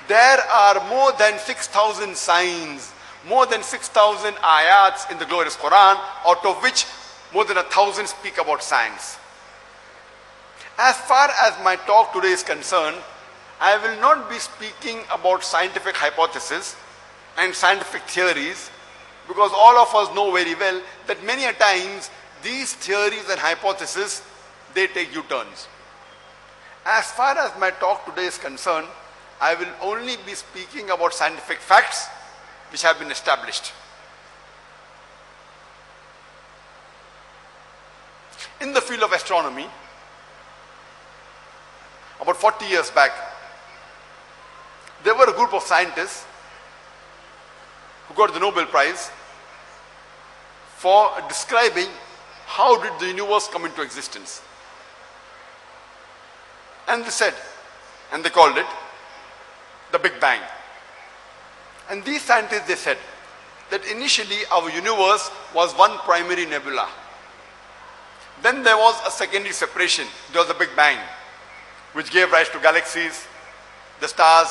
there are more than 6,000 signs, more than 6,000 ayats in the glorious Quran, out of which more than 1,000 speak about science. As far as my talk today is concerned, I will not be speaking about scientific hypotheses and scientific theories, because all of us know very well that many a times these theories and hypotheses, they take U-turns. As far as my talk today is concerned, I will only be speaking about scientific facts which have been established. In the field of astronomy, about 40 years back, there were a group of scientists who got the Nobel Prize for describing how did the universe come into existence. And they said, and they called it the Big Bang. And these scientists, they said that initially our universe was one primary nebula. Then there was a secondary separation. There was the Big Bang, which gave rise to galaxies, the stars,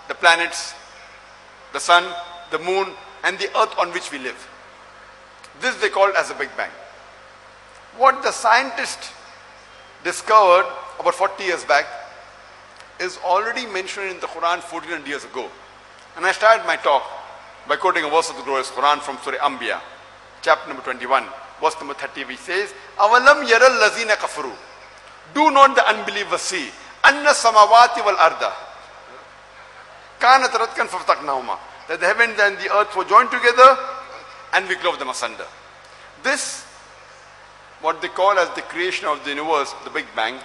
the planets, the sun, the moon, and the earth on which we live. This they called as the Big Bang. What the scientists discovered about 40 years back is already mentioned in the Quran 1400 years ago. And I started my talk by quoting a verse of the glorious Quran from Surah Anbiya, chapter number 21, verse number 30, which says, Avalam yaral lazina kafaru. Do not the unbelievers see, anna samawati wal arda kanat ratkan fafataqnahuma, that the heavens and the earth were joined together and we clove them asunder. This, what they call as the creation of the universe, the Big Bang,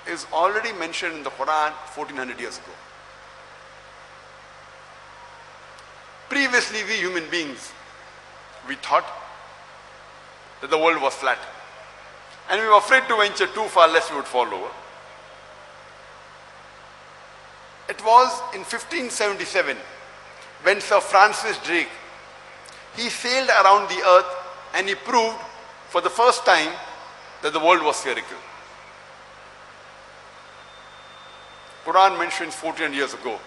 is already mentioned in the Quran 1400 years ago. Previously, we human beings, we thought that the world was flat. And we were afraid to venture too far lest we would fall over. It was in 1577 when Sir Francis Drake, he sailed around the earth and he proved for the first time that the world was spherical. Quran mentions 1400 years ago.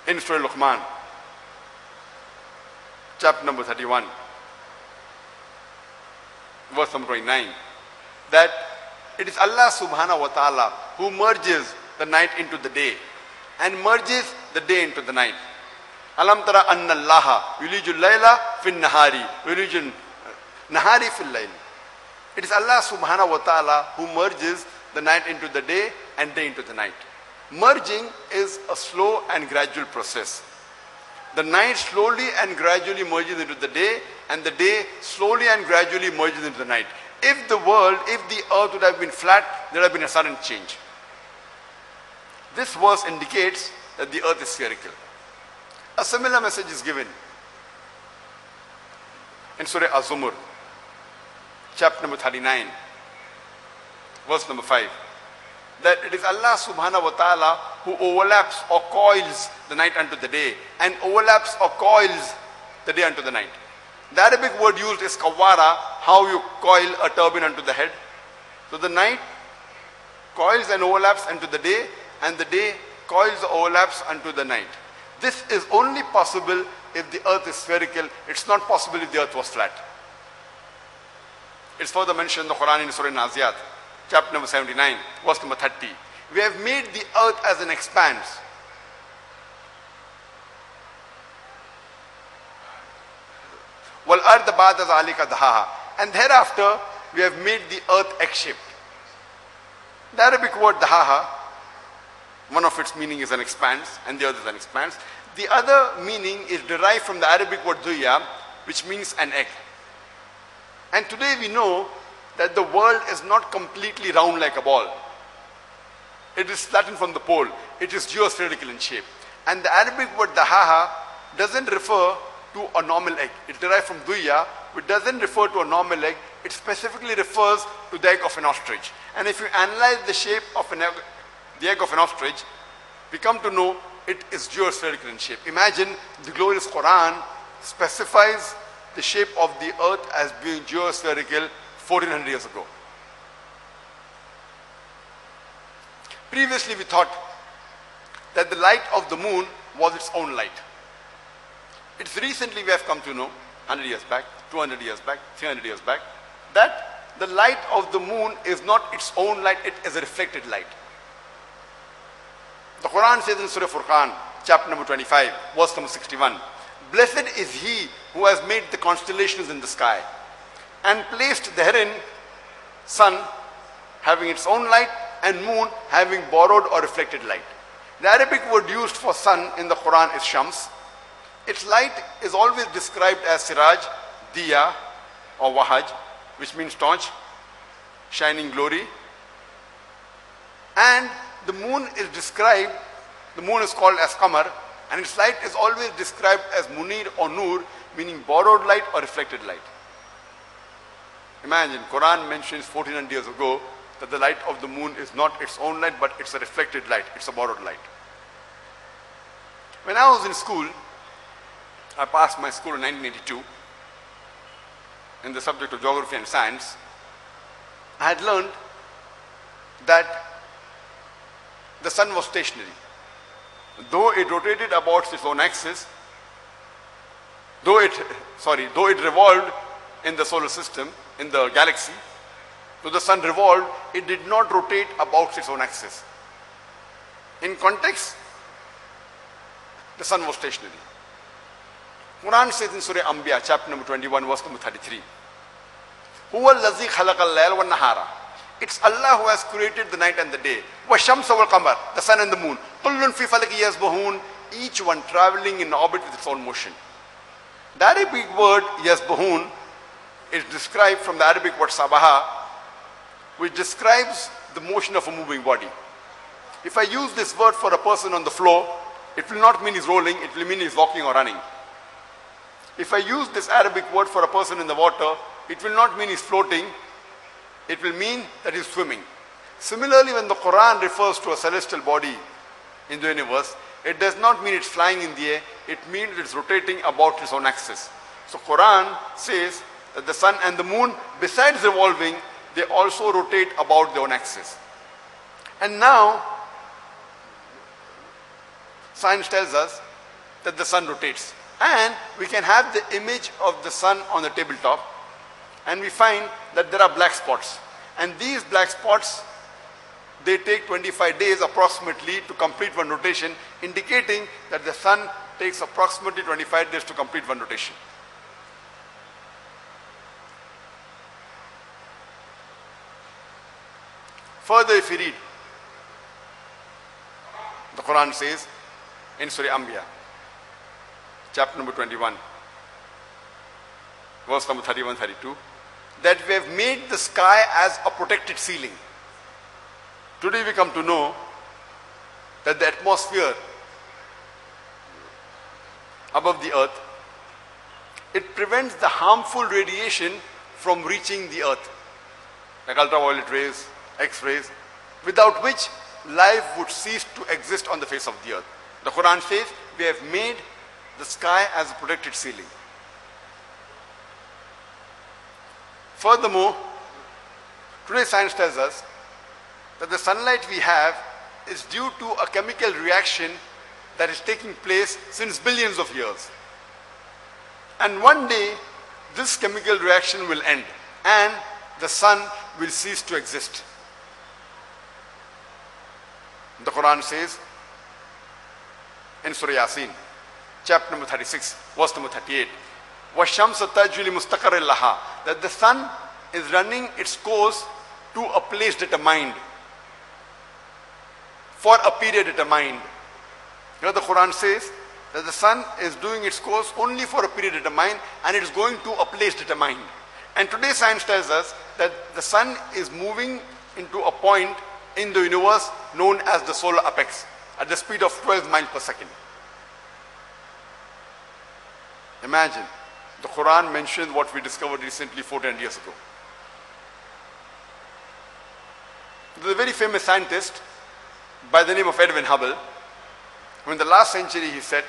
In Surah Luqman, chapter number 31, verse number 29, that it is Allah subhanahu wa ta'ala who merges the night into the day and merges the day into the night. Alam tara anna allaha yulijul layla fin nahari yulijul nahari fil layl. It is Allah subhanahu wa ta'ala who merges the night into the day and day into the night. Merging is a slow and gradual process. The night slowly and gradually merges into the day, and the day slowly and gradually merges into the night. If the world, if the earth would have been flat, there would have been a sudden change. This verse indicates that the earth is spherical. A similar message is given in Surah Az-Zumur, chapter number 39, verse number 5. That it is Allah subhanahu wa ta'ala who overlaps or coils the night unto the day and overlaps or coils the day unto the night. The Arabic word used is kawara, how you coil a turban unto the head. So the night coils and overlaps unto the day, and the day coils or overlaps unto the night. This is only possible if the earth is spherical. It's not possible if the earth was flat. It's further mentioned in the Quran in Surah Naziyat, chapter number 79, verse number 30. We have made the earth as an expanse. Wal arda ba'da zalika dahaha. And thereafter, we have made the earth egg-shaped. The Arabic word dahaha, one of its meaning is an expanse, and the other is an expanse. The other meaning is derived from the Arabic word duya, which means an egg. And today we know that the world is not completely round like a ball. It is flattened from the pole. It is geospherical in shape. And the Arabic word dahaha doesn't refer to a normal egg. It derived from duya, which doesn't refer to a normal egg. It specifically refers to the egg of an ostrich. And if you analyze the shape of an egg, the egg of an ostrich, we come to know it is geospherical in shape. Imagine the glorious Quran specifies the shape of the earth as being geospherical 1400 years ago. Previously we thought that the light of the moon was its own light. It's recently we have come to know, 100 years back, 200 years back, 300 years back, that the light of the moon is not its own light, it is a reflected light. The Quran says in Surah Furqan, chapter number 25, verse number 61, "Blessed is he who has made the constellations in the sky and placed therein sun having its own light and moon having borrowed or reflected light." The Arabic word used for sun in the Quran is shams. Its light is always described as siraj, diya or wahaj, which means torch, shining glory. And the moon is described, the moon is called as qamar, and its light is always described as munir or nur, meaning borrowed light or reflected light. Imagine, Quran mentions 1400 years ago that the light of the moon is not its own light, but it's a reflected light, it's a borrowed light. When I was in school, I passed my school in 1982 in the subject of geography and science. I had learned that the sun was stationary. Though it rotated about its own axis, though it revolved in the solar system, in the galaxy, though the sun revolved, it did not rotate about its own axis. In context, the sun was stationary. Quran says in Surah Anbiya, chapter number 21, verse number 33, "Huwa allazi khalaqa al-layla wan-nahara." It's Allah who has created the night and the day. وَالشَّمْسَ وَالْقَمَرَ, the sun and the moon. كُلٌّ فِي فَلَكٍ يَسْبَحُونَ, each one traveling in orbit with its own motion. The Arabic word yasbahun is described from the Arabic word sabaha, which describes the motion of a moving body. If I use this word for a person on the floor, it will not mean he's rolling, it will mean he's walking or running. If I use this Arabic word for a person in the water, it will not mean he's floating, it will mean that he's swimming. Similarly, when the Quran refers to a celestial body in the universe, it does not mean it's flying in the air, it means it's rotating about its own axis. So Quran says that the sun and the moon, besides revolving, they also rotate about their own axis. And now, science tells us that the sun rotates. And we can have the image of the sun on the tabletop, and we find that there are black spots. And these black spots, they take 25 days approximately to complete one rotation, indicating that the sun takes approximately 25 days to complete one rotation. Further, if you read, the Quran says in Surah Anbiya, chapter number 21, verse number 31-32, that we have made the sky as a protected ceiling. Today we come to know that the atmosphere above the earth, it prevents the harmful radiation from reaching the earth, like ultraviolet rays, X-rays, without which life would cease to exist on the face of the earth. The Quran says we have made the sky as a protected ceiling. Furthermore, today's science tells us that the sunlight we have is due to a chemical reaction that is taking place since billions of years. And one day, this chemical reaction will end and the sun will cease to exist. The Quran says in Surah Yasin, chapter number 36, verse number 38, وَالشَّمْسَ تَجْرِي لِمُسْتَقَرٍّ لَهَا, that the sun is running its course to a place determined, for a period determined. You know, the Quran says that the sun is doing its course only for a period determined, and it is going to a place determined. And today science tells us that the sun is moving into a point in the universe known as the solar apex at the speed of 12 miles per second. Imagine, the Quran mentions what we discovered recently 14 years ago. There's a very famous scientist by the name of Edwin Hubble, who in the last century he said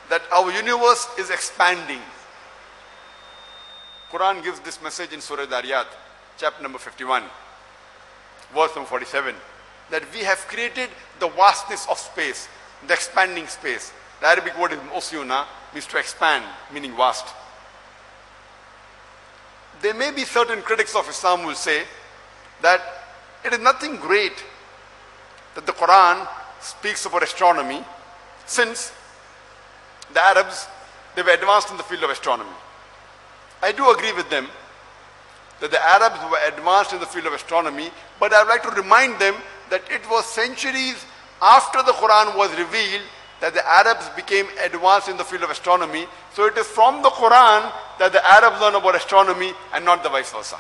that our universe is expanding. Quran gives this message in Surah Dariyat, chapter number 51, verse number 47. that we have created the vastness of space, the expanding space. The Arabic word is osyuna, means to expand, meaning vast. There may be certain critics of Islam who will say that it is nothing great that the Quran speaks about astronomy, since the Arabs, they were advanced in the field of astronomy. I do agree with them that the Arabs were advanced in the field of astronomy, but I would like to remind them that it was centuries after the Quran was revealed that the Arabs became advanced in the field of astronomy. So it is from the Quran that the Arabs learn about astronomy and not the vice versa.